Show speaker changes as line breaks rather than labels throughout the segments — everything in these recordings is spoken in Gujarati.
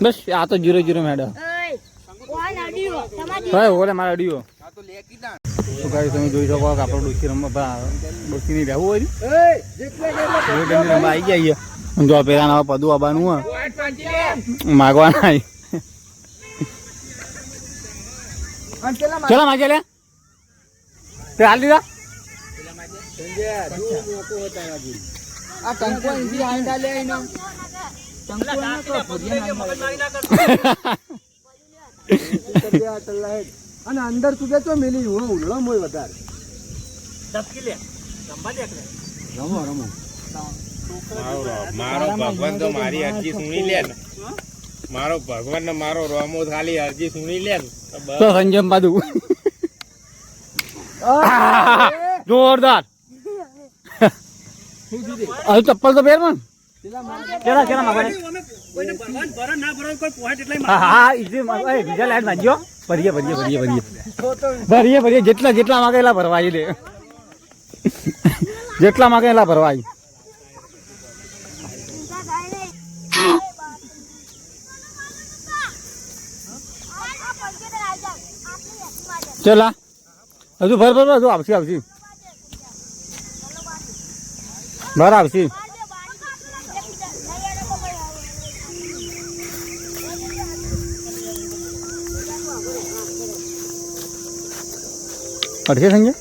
બસ આ તો 0-0 મેડો ભાઈ ઓલે મારા અડીયો તો ગાઈસ તમે જોઈ શકો કે આપણો ડોસી રમવા ડોસી ની રહેવું હોય આવી ગયા જો પેલા ના પદુ આબાનું માગવાના ચલો માગે લે તે હાલ દીધા
આ ટંકો ઇન્જી આંડા લે આઈનો ટંકો ના તો ભોજિયા અને અંદર તું કે તો મેલી હું ઉલળો મોય વધારે દબકી લે રમવા દે રમો
મારો ભગવાન તો મારી અરજી સુણી લે ને મારો ભગવાન ને મારો રોમો ખાલી અરજી સુણી લે ને
તો સંજમ બાદુ જોરદાર આ ચપ્પલ તો પહેર પણ કેલા માગવાને કોઈને ભગવાન ભરા ના ભરા કોઈ પોઈન્ટ એટલે હા ઈજી એ બીજા લાઈન માંગ્યો ભરીએ જેટલા માગેલા ભરવાઈ લે જેટલા માગેલા ભરવાઈ ચલા હજુ ભર હજુ આવશે ભર આવશે અડશે સંજય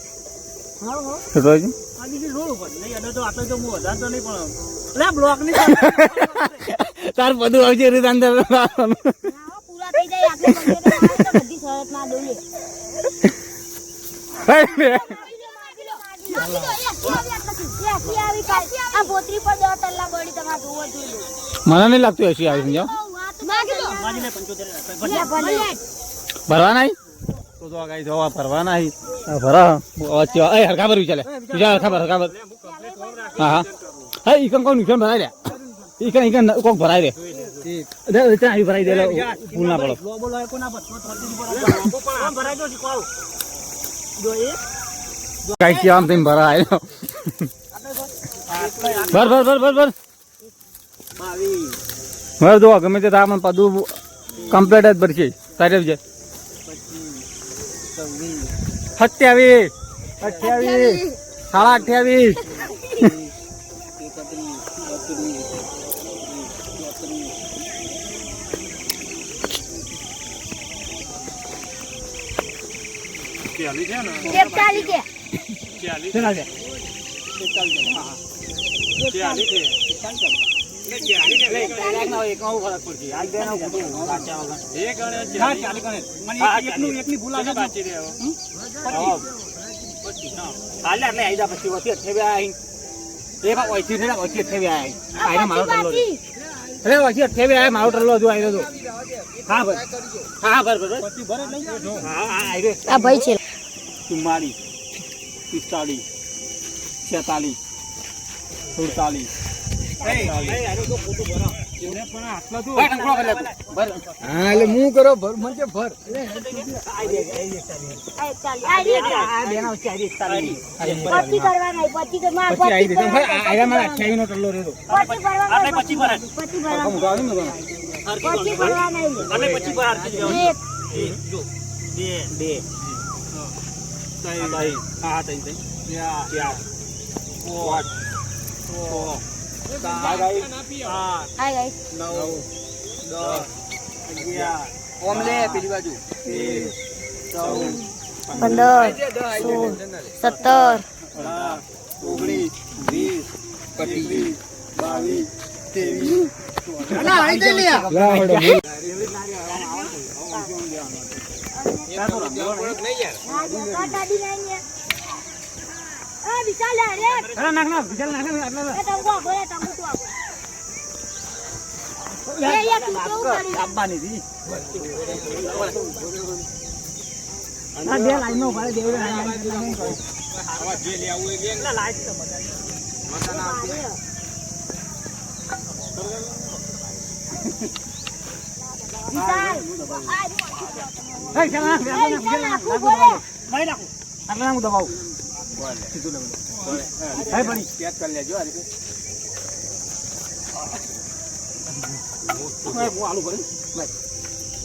તાર બધું આવશે અંદર મને નહીં લાગતું એસી આવી સમજાવ ભરવા નહીં તો ગાઈ જવા ભરવા નહીં ભરા હરખા ભરવી ચાલે તુજા હરખા ભર હા ઈકન કોણ ઈકન ભરાઈ રે ઈકન કોક ભરાઈ રે આવી ભરાઈ દે ભૂલ ના પડો ગાઈ આમ તેમ ભરાય ભર દો ગમે તે તાપમાન પદું કમ્પ્લીટ જ ભરશે તારે છે 28 28 મારો ટલ્લો જો આવ્યો હા ભર હા ભાઈ છે 44 45 46 47 હું કરો ભર મને ભર ઓમલે પેલી બાજુ
15 16 17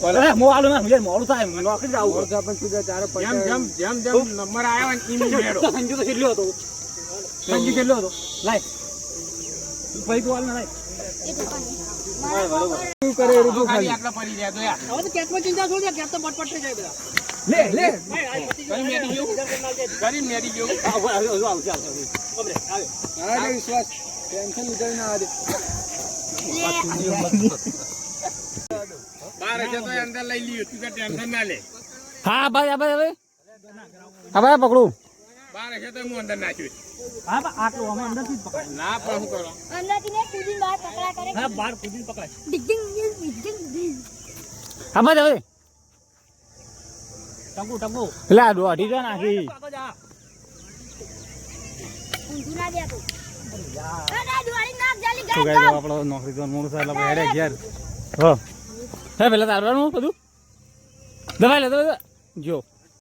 અરે મો આલુ ના મુજે મોડું થાય નોકરી જાવું
ઓળખા પણ તું ચારે
જેમ નંબર આવ્યો ને ઈમ મેળો
સંજુ તો કેટલો હતો સંજુ કેટલો હતો લાય ભાઈ તું આલ ના લાય
શું કરે એ રૂપિયો
ખાલી
ખાલી
આટલા પડી રહ્યા તો યાર
હવે તો કેટમાં ચિંતા છોડ દે કેટ તો બટપટ થઈ જાય બધા લે લે
કરી મેરી ગયો
હા રે વિશ્વાસ ટેન્શન ઉધારી ના આવે
બાર હશે તો અંદર લઈ લ્યો તું ટેન્શન ના લે
હા ભાઈ આ ભાઈ હવે હા ભાઈ પકડું
બાર હશે તો હું અંદર નાખ્યું
હા બા આટલું અમે અંદર થી પકડાય
ના પણ શું કરો
અંદરથી ને કૂદીને બહાર પકડા કરે
હા બાર કૂદીને પકડાય
ડિગિંગ ડિગિંગ ડિગિંગ
હા ભાઈ હવે
ટકુ ટકુ
એટલે આ દોઢી જો નાખી
ઊંધું ના દે તો અરે દોડી નાખ જલ્દી
શું
ગાય
કહે આપણો નોકરી તો મોડું થાય એટલે હેડે ઘેર હો હે પેલા તારવાનું બધું દબાઈ લે જો